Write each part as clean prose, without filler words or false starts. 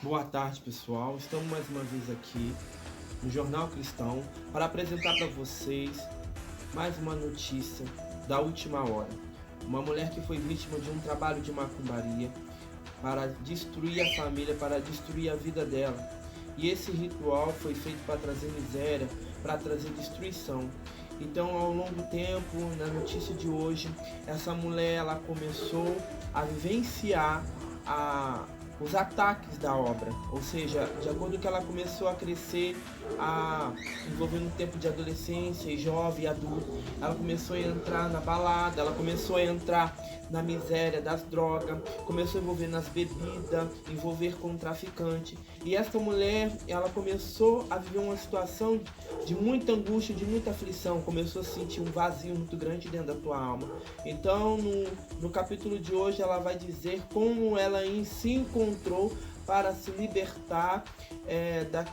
Boa tarde, pessoal. Estamos mais uma vez aqui no Jornal Cristão para apresentar para vocês mais uma notícia da última hora. Uma mulher que foi vítima de um trabalho de macumbaria para destruir a família, para destruir a vida dela. E esse ritual foi feito para trazer miséria, para trazer destruição. Então, ao longo do tempo, na notícia de hoje, essa mulher ela começou a vivenciar os ataques da obra, ou seja, de acordo com que ela começou a crescer, envolvendo um tempo de adolescência e jovem e adulto, ela começou a entrar na balada, ela começou a entrar na miséria das drogas, começou a envolver nas bebidas, envolver com traficante. E essa mulher, ela começou a viver uma situação de muita angústia, de muita aflição, começou a sentir um vazio muito grande dentro da tua alma. Então, no capítulo de hoje, ela vai dizer como ela se encontrou para se libertar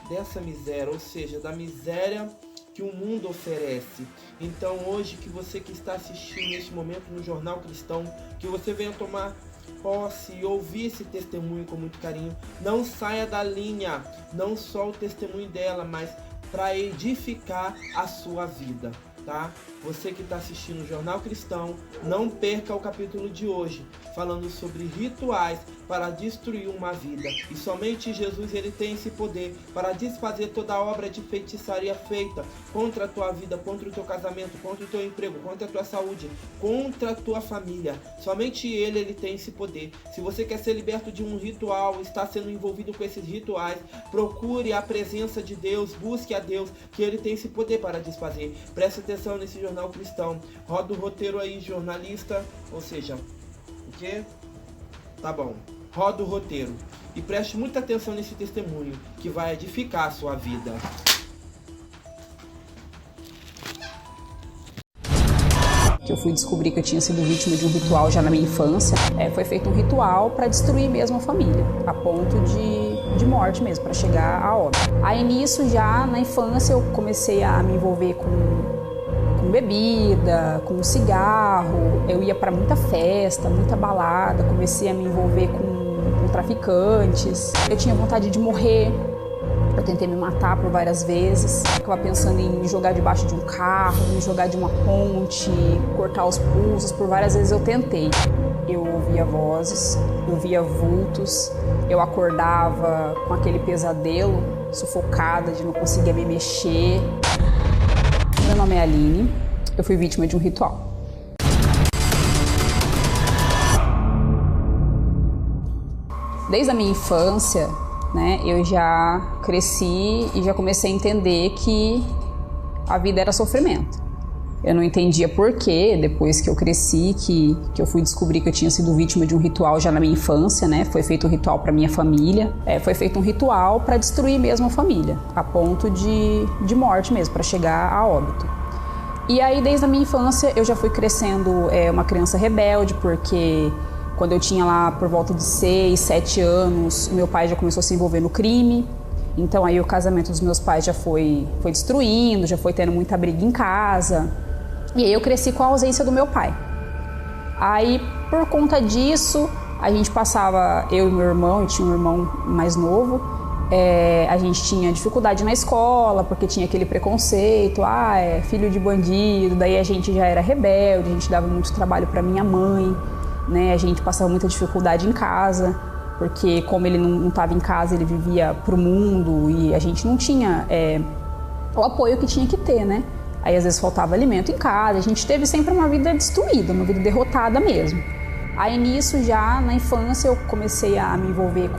dessa miséria, ou seja, da miséria que o mundo oferece. Então hoje, que você que está assistindo neste momento no Jornal Cristão, que você venha tomar posse e ouvir esse testemunho com muito carinho. Não saia da linha, não só o testemunho dela, mas para edificar a sua vida, tá? Você que está assistindo o Jornal Cristão, não perca o capítulo de hoje, falando sobre rituais para destruir uma vida. E somente Jesus ele tem esse poder para desfazer toda a obra de feitiçaria feita contra a tua vida, contra o teu casamento, contra o teu emprego, contra a tua saúde, contra a tua família. Somente ele tem esse poder. Se você quer ser liberto de um ritual, está sendo envolvido com esses rituais, procure a presença de Deus, busque a Deus, que ele tem esse poder para desfazer. Preste atenção nesse Jornal Cristão. Roda o roteiro aí, jornalista, ou seja, o quê? Tá bom. Roda o roteiro e preste muita atenção nesse testemunho que vai edificar a sua vida. Eu fui descobrir que eu tinha sido vítima de um ritual já na minha infância. Foi feito um ritual para destruir mesmo a família, a ponto de morte mesmo, para chegar à óbito. Aí nisso, já na infância, eu comecei a me envolver com bebida, com cigarro. Eu ia para muita festa, muita balada, comecei a me envolver com traficantes. Eu tinha vontade de morrer. Eu tentei me matar por várias vezes. Eu ficava pensando em me jogar debaixo de um carro, me jogar de uma ponte, cortar os pulsos. Por várias vezes eu tentei. Eu ouvia vozes, eu via vultos, eu acordava com aquele pesadelo, sufocada de não conseguir me mexer. Meu nome é Aline, eu fui vítima de um ritual. Desde a minha infância, né, eu já cresci e já comecei a entender que a vida era sofrimento. Eu não entendia por quê, depois que eu cresci, que eu fui descobrir que eu tinha sido vítima de um ritual já na minha infância, né? Foi feito um ritual para minha família, foi feito um ritual para destruir mesmo a família, a ponto de morte mesmo, para chegar a óbito. E aí, desde a minha infância, eu já fui crescendo uma criança rebelde, porque quando eu tinha lá por volta de 6, 7 anos, meu pai já começou a se envolver no crime. Então aí o casamento dos meus pais já foi destruindo, já foi tendo muita briga em casa. E aí eu cresci com a ausência do meu pai. Aí, por conta disso, a gente passava, eu e meu irmão, eu tinha um irmão mais novo, a gente tinha dificuldade na escola, porque tinha aquele preconceito, é filho de bandido, daí a gente já era rebelde, a gente dava muito trabalho para minha mãe, né? A gente passava muita dificuldade em casa, porque como ele não estava em casa, ele vivia pro mundo e a gente não tinha o apoio que tinha que ter, né? Aí às vezes faltava alimento em casa, a gente teve sempre uma vida destruída, uma vida derrotada mesmo. Aí nisso, já na infância, eu comecei a me envolver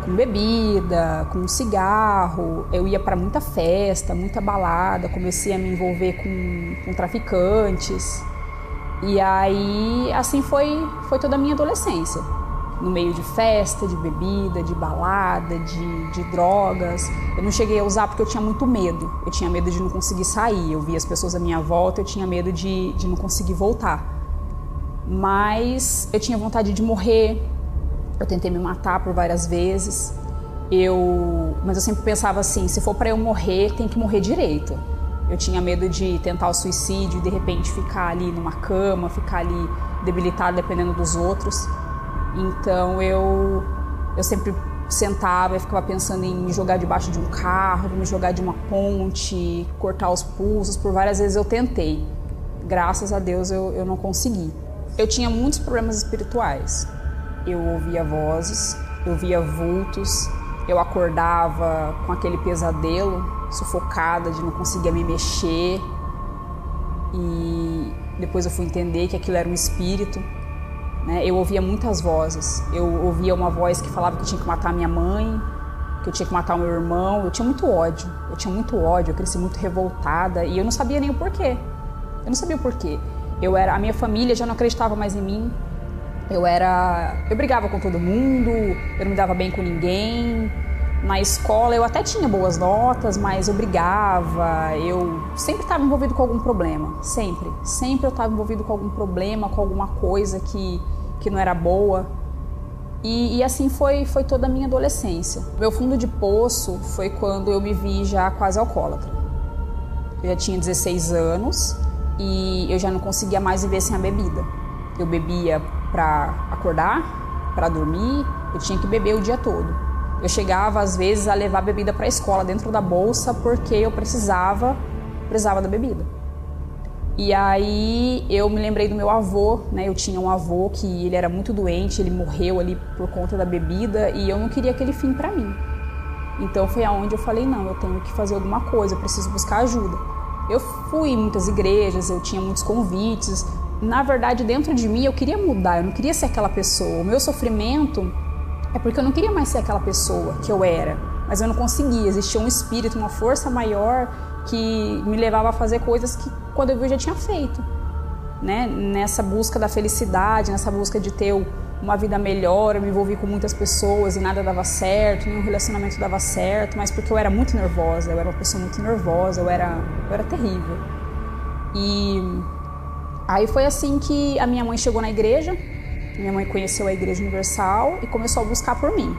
com bebida, com cigarro, eu ia para muita festa, muita balada, comecei a me envolver com traficantes. E aí, assim foi toda a minha adolescência, no meio de festa, de bebida, de balada, de drogas. Eu não cheguei a usar porque eu tinha muito medo. Eu tinha medo de não conseguir sair. Eu via as pessoas à minha volta, eu tinha medo de não conseguir voltar. Mas eu tinha vontade de morrer. Eu tentei me matar por várias vezes. Mas eu sempre pensava assim, se for para eu morrer, tem que morrer direito. Eu tinha medo de tentar o suicídio e de repente ficar ali numa cama, ficar ali debilitada dependendo dos outros. Então eu sempre sentava e ficava pensando em me jogar debaixo de um carro, me jogar de uma ponte, cortar os pulsos. Por várias vezes eu tentei. Graças a Deus eu não consegui. Eu tinha muitos problemas espirituais. Eu ouvia vozes, eu via vultos, eu acordava com aquele pesadelo, sufocada de não conseguir me mexer. E depois eu fui entender que aquilo era um espírito. Eu ouvia muitas vozes. Eu ouvia uma voz que falava que eu tinha que matar minha mãe, que eu tinha que matar o meu irmão. Eu tinha muito ódio. Eu cresci muito revoltada e eu não sabia nem o porquê. A minha família já não acreditava mais em mim. Eu brigava com todo mundo, eu não me dava bem com ninguém. Na escola eu até tinha boas notas, mas eu brigava, eu sempre estava envolvido com algum problema, sempre eu estava envolvido com algum problema, com alguma coisa que não era boa. E assim foi toda a minha adolescência. Meu fundo de poço foi quando eu me vi já quase alcoólatra. Eu já tinha 16 anos e eu já não conseguia mais viver sem a bebida. Eu bebia para acordar, para dormir, eu tinha que beber o dia todo. Eu chegava, às vezes, a levar bebida para a escola dentro da bolsa porque eu precisava da bebida. E aí eu me lembrei do meu avô, Eu tinha um avô que ele era muito doente, ele morreu ali por conta da bebida e eu não queria aquele fim para mim. Então foi aonde eu falei, não, eu tenho que fazer alguma coisa, eu preciso buscar ajuda. Eu fui em muitas igrejas, eu tinha muitos convites. Na verdade, dentro de mim eu queria mudar, eu não queria ser aquela pessoa. O meu sofrimento é porque eu não queria mais ser aquela pessoa que eu era, mas eu não conseguia. Existia um espírito, uma força maior que me levava a fazer coisas que quando eu vi eu já tinha feito, Nessa busca da felicidade, nessa busca de ter uma vida melhor, eu me envolvi com muitas pessoas e nada dava certo, nenhum relacionamento dava certo, mas porque eu era muito nervosa, eu era uma pessoa muito nervosa, eu era terrível. E aí foi assim que a minha mãe chegou na igreja. Minha mãe conheceu a Igreja Universal e começou a buscar por mim.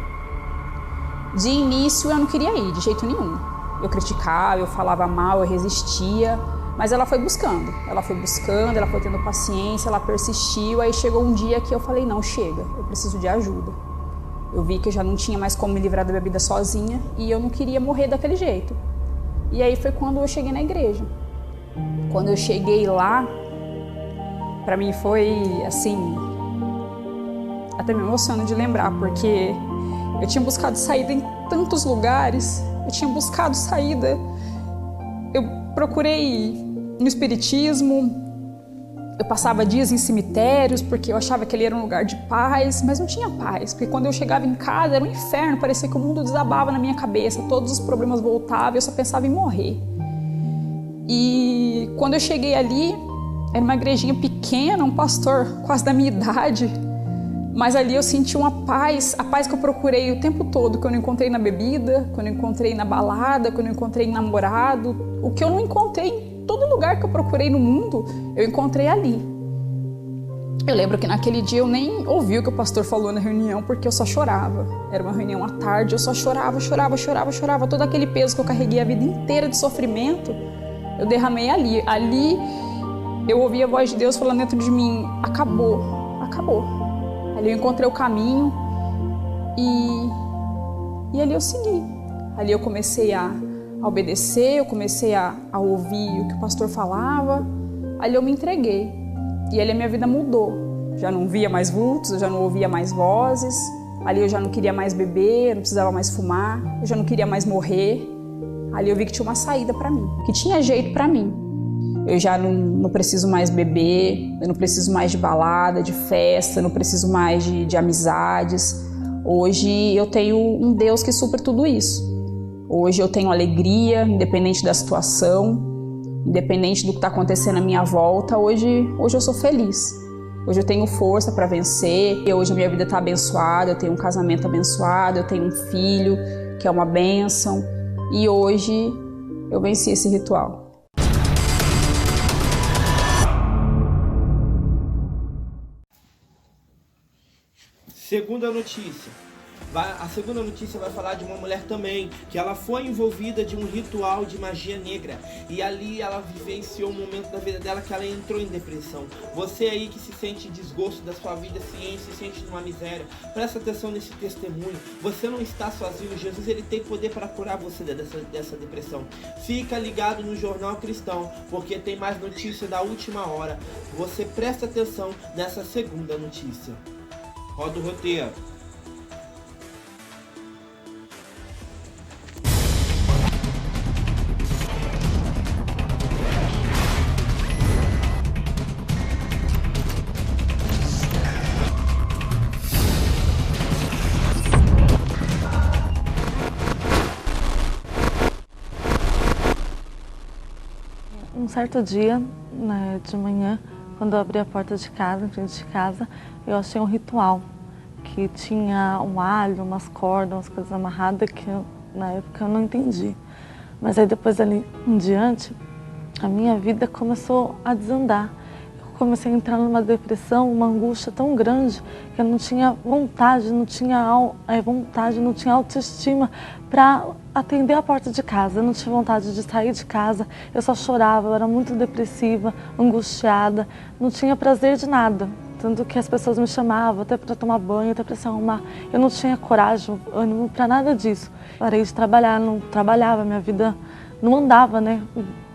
De início eu não queria ir, de jeito nenhum. Eu criticava, eu falava mal, eu resistia, mas ela foi buscando, ela foi tendo paciência, ela persistiu. Aí chegou um dia que eu falei, não, chega, eu preciso de ajuda. Eu vi que eu já não tinha mais como me livrar da bebida sozinha e eu não queria morrer daquele jeito. E aí foi quando eu cheguei na igreja. Quando eu cheguei lá, pra mim foi assim, até me emociono de lembrar, porque eu tinha buscado saída em tantos lugares, eu procurei no espiritismo, eu passava dias em cemitérios, porque eu achava que ele era um lugar de paz, mas não tinha paz, porque quando eu chegava em casa era um inferno, parecia que o mundo desabava na minha cabeça, todos os problemas voltavam, eu só pensava em morrer. E quando eu cheguei ali, era uma igrejinha pequena, um pastor quase da minha idade, mas ali eu senti uma paz, a paz que eu procurei o tempo todo, que eu não encontrei na bebida, que eu não encontrei na balada, que eu não encontrei em namorado, o que eu não encontrei em todo lugar que eu procurei no mundo, eu encontrei ali. Eu lembro que naquele dia eu nem ouvi o que o pastor falou na reunião, porque eu só chorava. Era uma reunião à tarde, eu só chorava. Todo aquele peso que eu carreguei a vida inteira de sofrimento, eu derramei ali. Ali eu ouvi a voz de Deus falando dentro de mim, acabou. Ali eu encontrei o caminho e ali eu segui. Ali eu comecei a obedecer, eu comecei a ouvir o que o pastor falava. Ali eu me entreguei e ali a minha vida mudou. Já não via mais vultos, eu já não ouvia mais vozes. Ali eu já não queria mais beber, eu não precisava mais fumar, eu já não queria mais morrer. Ali eu vi que tinha uma saída para mim, que tinha jeito para mim. Eu já não preciso mais beber, eu não preciso mais de balada, de festa, eu não preciso mais de amizades. Hoje eu tenho um Deus que supre tudo isso. Hoje eu tenho alegria, independente da situação, independente do que está acontecendo à minha volta. Hoje eu sou feliz. Hoje eu tenho força para vencer, e hoje a minha vida está abençoada, eu tenho um casamento abençoado, eu tenho um filho que é uma bênção, e hoje eu venci esse ritual. Segunda notícia. A segunda notícia vai falar de uma mulher também, que ela foi envolvida de um ritual de magia negra. E ali ela vivenciou um momento da vida dela que ela entrou em depressão. Você aí que se sente desgosto da sua vida, se sente numa miséria, presta atenção nesse testemunho. Você não está sozinho, Jesus ele tem poder para curar você dessa depressão. Fica ligado no Jornal Cristão, porque tem mais notícia da última hora. Você presta atenção nessa segunda notícia. Roda o roteiro. Um certo dia, né, de manhã, quando eu abri a porta de casa, em frente de casa, eu achei um ritual que tinha um alho, umas cordas, umas coisas amarradas que na época eu não entendi. Mas aí depois ali em diante, a minha vida começou a desandar. Eu comecei a entrar numa depressão, uma angústia tão grande que eu não tinha vontade, não tinha autoestima para atender a porta de casa. Eu não tinha vontade de sair de casa, eu só chorava, eu era muito depressiva, angustiada, não tinha prazer de nada. Tanto que as pessoas me chamavam até para tomar banho, até para se arrumar. Eu não tinha coragem, ânimo para nada disso. Parei de trabalhar, não trabalhava, minha vida não andava, né?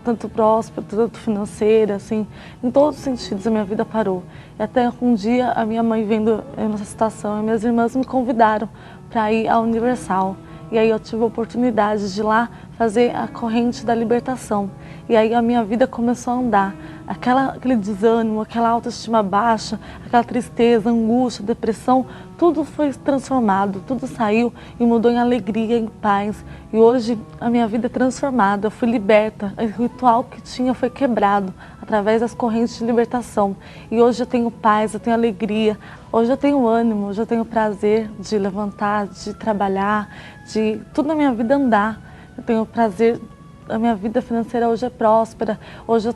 Tanto próspera, tanto financeira, assim, em todos os sentidos a minha vida parou. E até um dia a minha mãe vendo nessa situação, e minhas irmãs me convidaram para ir à Universal. E aí eu tive a oportunidade de ir lá fazer a corrente da libertação. E aí a minha vida começou a andar. Aquele desânimo, aquela autoestima baixa, aquela tristeza, angústia, depressão, tudo foi transformado, tudo saiu e mudou em alegria, em paz. E hoje a minha vida é transformada, eu fui liberta, o ritual que tinha foi quebrado através das correntes de libertação. E hoje eu tenho paz, eu tenho alegria, hoje eu tenho ânimo, hoje eu tenho prazer de levantar, de trabalhar, de tudo na minha vida andar. Eu tenho prazer, a minha vida financeira hoje é próspera, hoje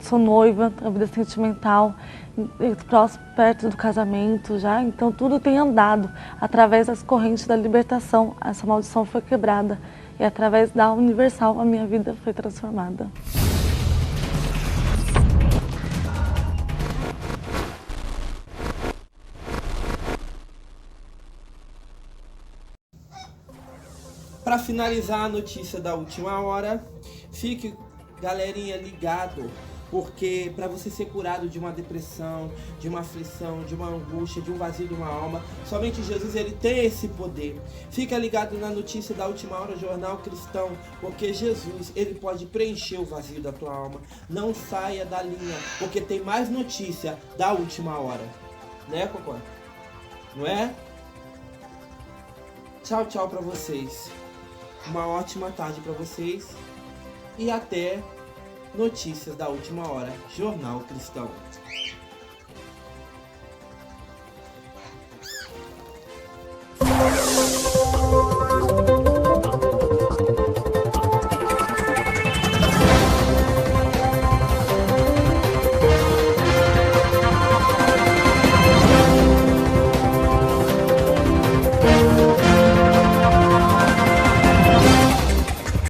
sou noiva, a vida sentimental, próximo, perto do casamento já, então tudo tem andado através das correntes da libertação. Essa maldição foi quebrada e através da Universal a minha vida foi transformada. Para finalizar a notícia da última hora, fique, galerinha, ligado, porque para você ser curado de uma depressão, de uma aflição, de uma angústia, de um vazio de uma alma, somente Jesus ele tem esse poder. Fica ligado na notícia da última hora, Jornal Cristão, porque Jesus ele pode preencher o vazio da tua alma. Não saia da linha, porque tem mais notícia da última hora. Né, Cocó? Não é? Tchau, tchau para vocês. Uma ótima tarde para vocês e até notícias da última hora, Jornal Cristão.